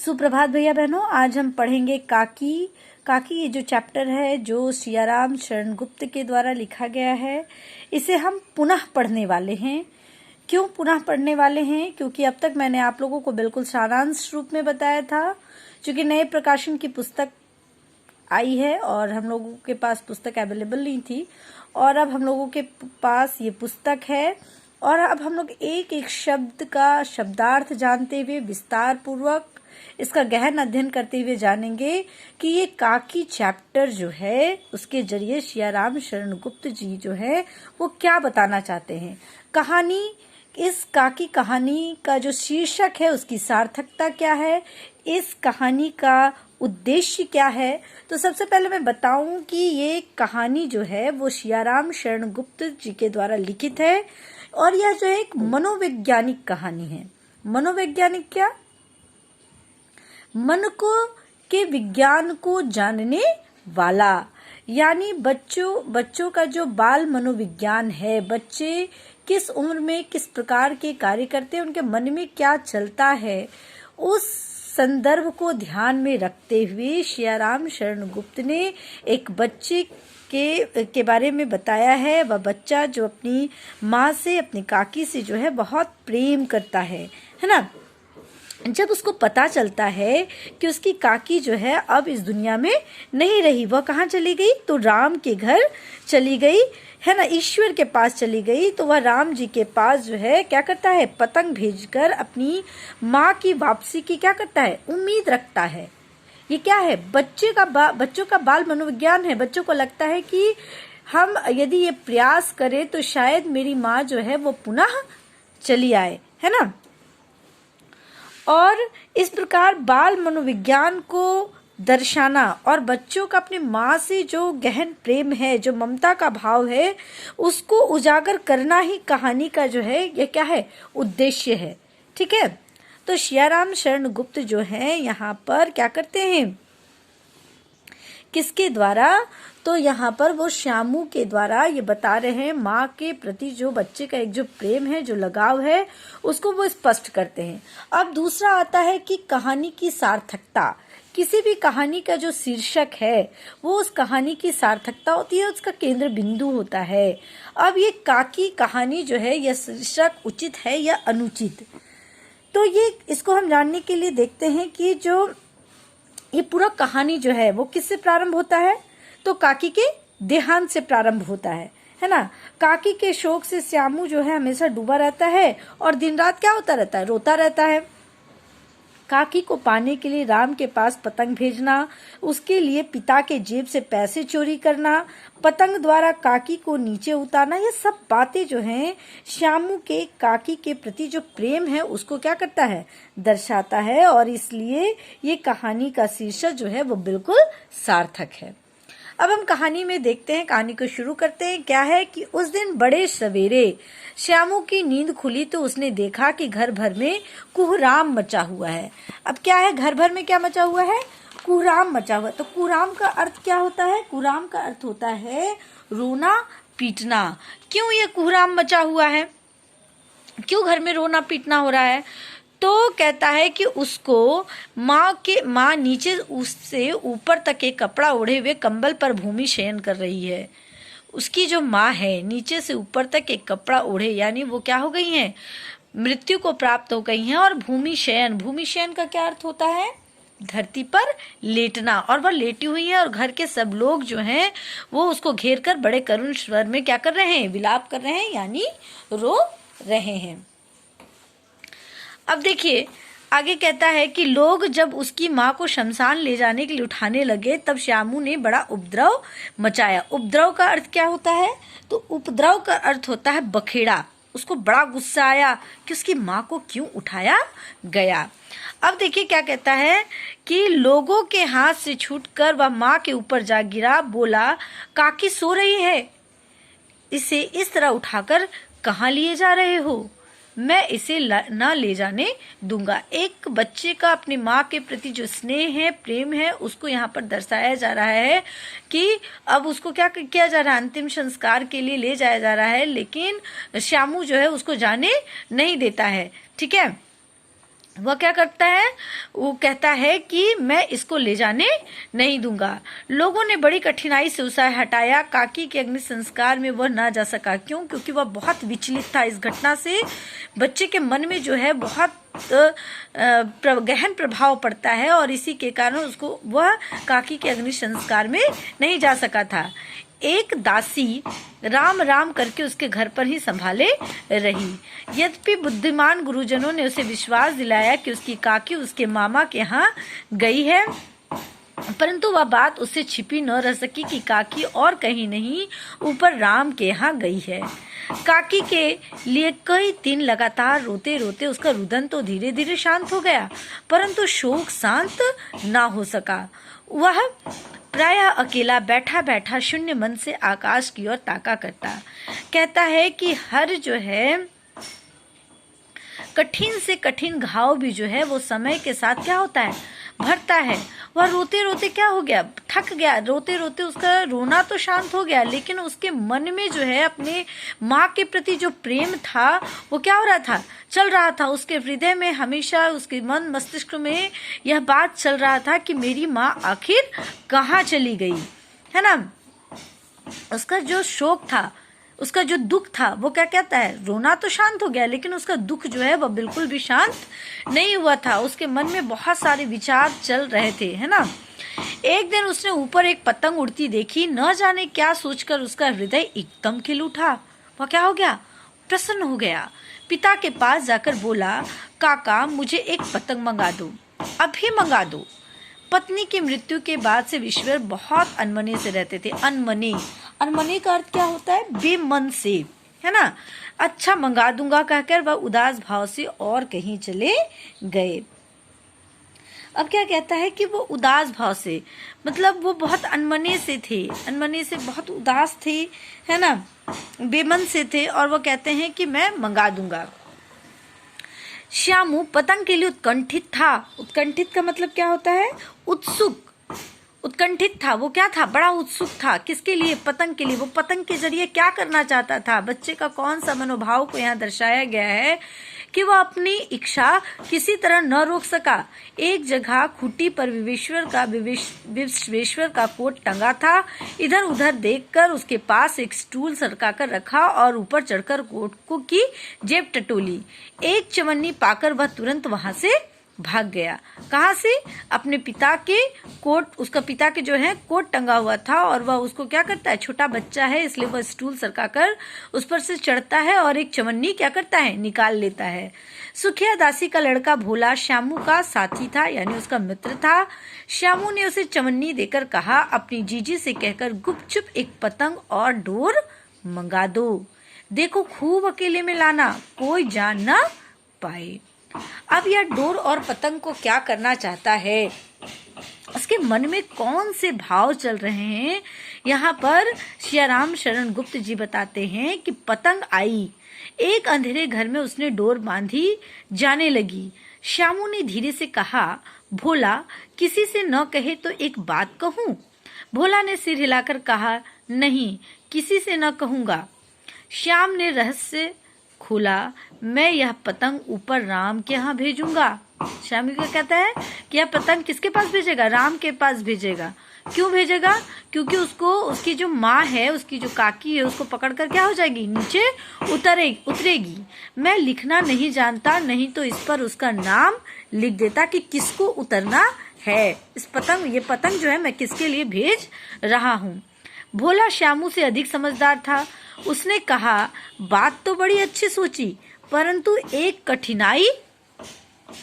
सुप्रभात भैया बहनों, आज हम पढ़ेंगे काकी। काकी ये जो चैप्टर है जो सियाराम शरण गुप्त के द्वारा लिखा गया है, इसे हम पुनः पढ़ने वाले हैं। क्यों पुनः पढ़ने वाले हैं? क्योंकि अब तक मैंने आप लोगों को बिल्कुल सारांश रूप में बताया था। क्योंकि नए प्रकाशन की पुस्तक आई है और हम लोगों के पास पुस्तक अवेलेबल नहीं थी, और अब हम लोगों के पास ये पुस्तक है और अब हम लोग एक एक शब्द का शब्दार्थ जानते हुए विस्तार पूर्वक इसका गहन अध्ययन करते हुए जानेंगे कि ये काकी चैप्टर जो है उसके जरिए सियाराम शरण गुप्त जी जो है वो क्या बताना चाहते हैं। कहानी, इस काकी कहानी का जो शीर्षक है उसकी सार्थकता क्या है, इस कहानी का उद्देश्य क्या है। तो सबसे पहले मैं बताऊं कि ये कहानी जो है वो सियाराम शरण गुप्त जी के द्वारा लिखित है और यह जो एक मनोवैज्ञानिक कहानी है। मनोवैज्ञानिक क्या? मन को के विज्ञान को जानने वाला, यानी बच्चों का जो बाल मनोविज्ञान है, बच्चे किस उम्र में किस प्रकार के कार्य करते हैं, उनके मन में क्या चलता है, उस संदर्भ को ध्यान में रखते हुए सियाराम शरण गुप्त ने एक बच्चे के बारे में बताया है। वह बच्चा जो अपनी माँ से, अपनी काकी से जो है बहुत प्रेम करता है ना। जब उसको पता चलता है कि उसकी काकी जो है अब इस दुनिया में नहीं रही, वह कहाँ चली गई? तो राम के घर चली गई है ना, ईश्वर के पास चली गई। तो वह राम जी के पास जो है क्या करता है? पतंग भेजकर अपनी माँ की वापसी की क्या करता है? उम्मीद रखता है। ये क्या है? बच्चों का बाल मनोविज्ञान है। बच्चों को लगता है कि हम यदि ये प्रयास करें तो शायद मेरी माँ जो है वो पुनः चली आए, है ना। और इस प्रकार बाल मनोविज्ञान को दर्शाना और बच्चों का अपनी माँ से जो गहन प्रेम है, जो ममता का भाव है, उसको उजागर करना ही कहानी का जो है ये क्या है? उद्देश्य है। ठीक है। तो सियाराम शरण गुप्त जो है यहाँ पर क्या करते हैं? किसके द्वारा? तो यहाँ पर वो श्यामू के द्वारा ये बता रहे हैं माँ के प्रति जो बच्चे का एक जो प्रेम है, जो लगाव है, उसको वो स्पष्ट करते हैं। अब दूसरा आता है कि कहानी की सार्थकता। किसी भी कहानी का जो शीर्षक है वो उस कहानी की सार्थकता होती है, उसका केंद्र बिंदु होता है। अब ये काकी कहानी जो है यह शीर्षक उचित है या अनुचित, तो ये इसको हम जानने के लिए देखते हैं कि जो ये पूरा कहानी जो है वो किससे प्रारंभ होता है? तो काकी के देहांत से प्रारंभ होता है ना। काकी के शोक से श्यामू जो है हमेशा डूबा रहता है और दिन रात क्या होता रहता है? रोता रहता है। काकी को पाने के लिए राम के पास पतंग भेजना, उसके लिए पिता के जेब से पैसे चोरी करना, पतंग द्वारा काकी को नीचे उतारना, ये सब बातें जो हैं श्यामू के काकी के प्रति जो प्रेम है उसको क्या करता है? दर्शाता है। और इसलिए ये कहानी का शीर्षक जो है वो बिल्कुल सार्थक है। अब हम कहानी में देखते हैं, कहानी को शुरू करते हैं। क्या है कि उस दिन बड़े सवेरे श्यामू की नींद खुली तो उसने देखा कि घर भर में कुहराम मचा हुआ है। अब क्या है? घर भर में क्या मचा हुआ है? कुहराम मचा हुआ है। तो कुहराम का अर्थ क्या होता है? कुहराम का अर्थ होता है रोना पीटना। क्यों ये कुहराम मचा हुआ है? क्यों घर में रोना पीटना हो रहा है? तो कहता है कि उसको माँ नीचे उससे ऊपर तक एक कपड़ा ओढ़े हुए कंबल पर भूमि शयन कर रही है। उसकी जो माँ है नीचे से ऊपर तक एक कपड़ा ओढ़े, यानी वो क्या हो गई हैं? मृत्यु को प्राप्त हो गई हैं। और भूमि शयन का क्या अर्थ होता है? धरती पर लेटना। और वह लेटी हुई है और घर के सब लोग जो हैं वो उसको घेर कर बड़े करुण स्वर में क्या कर रहे हैं? विलाप कर रहे हैं, यानी रो रहे हैं। अब देखिए आगे कहता है कि लोग जब उसकी माँ को शमशान ले जाने के लिए उठाने लगे तब श्यामू ने बड़ा उपद्रव मचाया। उपद्रव का अर्थ क्या होता है? तो उपद्रव का अर्थ होता है बखेड़ा। उसको बड़ा गुस्सा आया कि उसकी माँ को क्यों उठाया गया। अब देखिए क्या कहता है कि लोगों के हाथ से छूटकर वह माँ के ऊपर जा गिरा, बोला काकी सो रही है, इसे इस तरह उठाकर कहाँ लिए जा रहे हो? मैं इसे ना ले जाने दूंगा। एक बच्चे का अपनी माँ के प्रति जो स्नेह है, प्रेम है, उसको यहाँ पर दर्शाया जा रहा है कि अब उसको क्या किया जा रहा है? अंतिम संस्कार के लिए ले जाया जा रहा है, लेकिन श्यामू जो है उसको जाने नहीं देता है। ठीक है। वह क्या करता है, वो कहता है कि मैं इसको ले जाने नहीं दूंगा। लोगों ने बड़ी कठिनाई से उसे हटाया। काकी के अग्नि संस्कार में वह ना जा सका। क्यों? क्योंकि वह बहुत विचलित था। इस घटना से बच्चे के मन में जो है बहुत गहन प्रभाव पड़ता है और इसी के कारण उसको वह काकी के अग्नि संस्कार में नहीं जा सका था। एक दासी राम राम करके उसके घर पर ही संभाले रही। यद्यपि बुद्धिमान गुरुजनों ने उसे विश्वास दिलाया कि उसकी काकी उसके मामा के यहाँ गई है, परंतु वह बात उससे छिपी न रह सकी कि काकी और कहीं नहीं, ऊपर राम के यहाँ गई है। काकी के लिए कई दिन लगातार रोते रोते उसका रुदन तो धीरे धीरे शांत हो गया, परंतु शोक शांत ना हो सका। वह प्रायः अकेला बैठा बैठा शून्य मन से आकाश की ओर ताका करता। कहता है कि हर जो है कठिन से कठिन घाव भी जो है वो समय के साथ क्या होता है, भरता है। वह रोते रोते क्या हो गया, थक गया। रोते रोते उसका रोना तो शांत हो गया, लेकिन उसके मन में जो है अपने माँ के प्रति जो प्रेम था वो क्या हो रहा था, चल रहा था। उसके हृदय में हमेशा, उसके मन मस्तिष्क में यह बात चल रहा था कि मेरी माँ आखिर कहाँ चली गई, है ना। उसका जो शोक था, उसका जो दुख था, वो क्या कहता है, रोना तो शांत हो गया, लेकिन उसका दुख जो है वह बिल्कुल भी शांत नहीं हुआ था। उसके मन में बहुत सारे विचार चल रहे थे, है ना। एक दिन उसने ऊपर एक पतंग उड़ती देखी। न जाने क्या सोचकर उसका हृदय एकदम खिल उठा। वह क्या हो गया, प्रसन्न हो गया। पिता के पास जाकर बोला, काका मुझे एक पतंग मंगा दो, अभी मंगा दो। पत्नी की मृत्यु के बाद से विश्वर बहुत अनमने से रहते थे। अनमने, अनमने का अर्थ क्या होता है, बेमन से, है ना। अच्छा मंगा दूंगा कहकर वह उदास भाव से और कहीं चले गए। अब क्या कहता है कि वो उदास भाव से, मतलब वो बहुत अनमने से थे, अनमने से बहुत उदास थे, है ना, बेमन से थे, और वो कहते हैं कि मैं मंगा दूंगा। श्यामू पतंग के लिए उत्कंठित था। उत्कंठित का मतलब क्या होता है, उत्सुक, उत्कंठित था। वो क्या था, बड़ा उत्सुक था। किसके लिए, पतंग के लिए। वो पतंग के जरिए क्या करना चाहता था। बच्चे का कौन सा मनोभाव को यहाँ दर्शाया गया है कि वह अपनी इच्छा किसी तरह न रोक सका। एक जगह खूंटी पर विश्वेश्वर का कोट टंगा था। इधर उधर देखकर उसके पास एक स्टूल सरका कर रखा और ऊपर चढ़कर कोट को की जेब टटोली। एक चवन्नी पाकर वह तुरंत वहां से भाग गया। कहाँ से, अपने पिता के कोट, उसका पिता के जो है कोट टंगा हुआ था, और वह उसको क्या करता है, छोटा बच्चा है इसलिए वह स्टूल सरकाकर उस पर से चढ़ता है और एक चवन्नी क्या करता है, निकाल लेता है। सुखिया दासी का लड़का भोला श्यामू का साथी था, यानी उसका मित्र था। श्यामू ने उसे चवन्नी देकर कहा, अपनी जीजी से कहकर गुपचुप एक पतंग और डोर मंगा दो। देखो खूब अकेले में लाना, कोई जान ना पाए। अब यह डोर और पतंग को क्या करना चाहता है, उसके मन में कौन से भाव चल रहे हैं, यहाँ पर सियाराम शरण गुप्त जी बताते हैं कि पतंग आई, एक अंधेरे घर में उसने डोर बांधी, जाने लगी। श्यामू ने धीरे से कहा, भोला किसी से न कहे तो एक बात कहूँ। भोला ने सिर हिलाकर कहा, नहीं किसी से न कहूँगा। श्याम ने रहस्य खोला, मैं यह पतंग ऊपर राम के यहाँ भेजूंगा। श्याम क्या कहता है कि यह पतंग किसके पास भेजेगा, राम के पास भेजेगा। क्यों भेजेगा, क्योंकि उसको, उसकी जो माँ है, उसकी जो काकी है, उसको पकड़कर क्या हो जाएगी, नीचे उतरेगी। मैं लिखना नहीं जानता, नहीं तो इस पर उसका नाम लिख देता कि किसको उतरना है। इस पतंग, ये पतंग जो है मैं किसके लिए भेज रहा हूँ। भोला श्यामू से अधिक समझदार था। उसने कहा, बात तो बड़ी अच्छी सोची, परंतु एक कठिनाई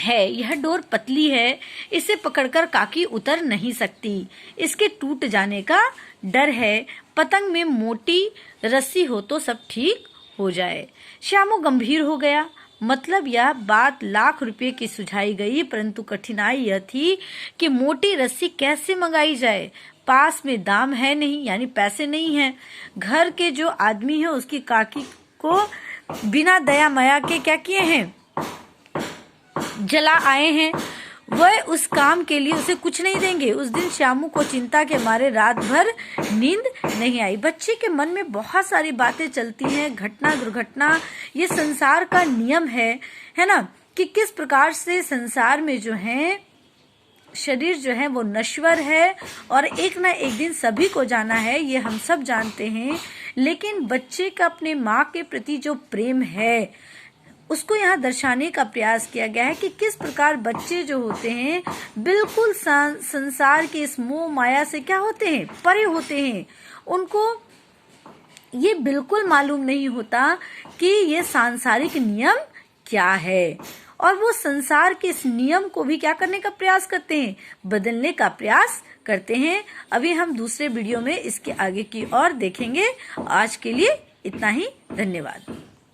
है। यह डोर पतली है, इसे पकड़कर काकी उतर नहीं सकती, इसके टूट जाने का डर है। पतंग में मोटी रस्सी हो तो सब ठीक हो जाए। श्यामू गंभीर हो गया। मतलब यह बात लाख रुपए की सुझाई गई, परंतु कठिनाई यह थी कि मोटी रस्सी कैसे मंगाई जाए। पास में दाम है नहीं, यानी पैसे नहीं है। घर के जो आदमी है उसकी काकी को बिना दया माया के क्या किए हैं, जला आए हैं। वह उस काम के लिए उसे कुछ नहीं देंगे। उस दिन श्यामू को चिंता के मारे रात भर नींद नहीं आई। बच्चे के मन में बहुत सारी बातें चलती हैं, घटना दुर्घटना, ये संसार का नियम है ना। कि किस प्रकार से संसार में जो है शरीर जो है वो नश्वर है और एक ना एक दिन सभी को जाना है, ये हम सब जानते हैं। लेकिन बच्चे का अपने माँ के प्रति जो प्रेम है उसको यहाँ दर्शाने का प्रयास किया गया है कि किस प्रकार बच्चे जो होते हैं बिल्कुल संसार के इस मोह माया से क्या होते हैं, परे होते हैं। उनको ये बिल्कुल मालूम नहीं होता कि ये सांसारिक नियम क्या है, और वो संसार के इस नियम को भी क्या करने का प्रयास करते हैं, बदलने का प्रयास करते हैं। अभी हम दूसरे वीडियो में इसके आगे की और देखेंगे। आज के लिए इतना ही, धन्यवाद।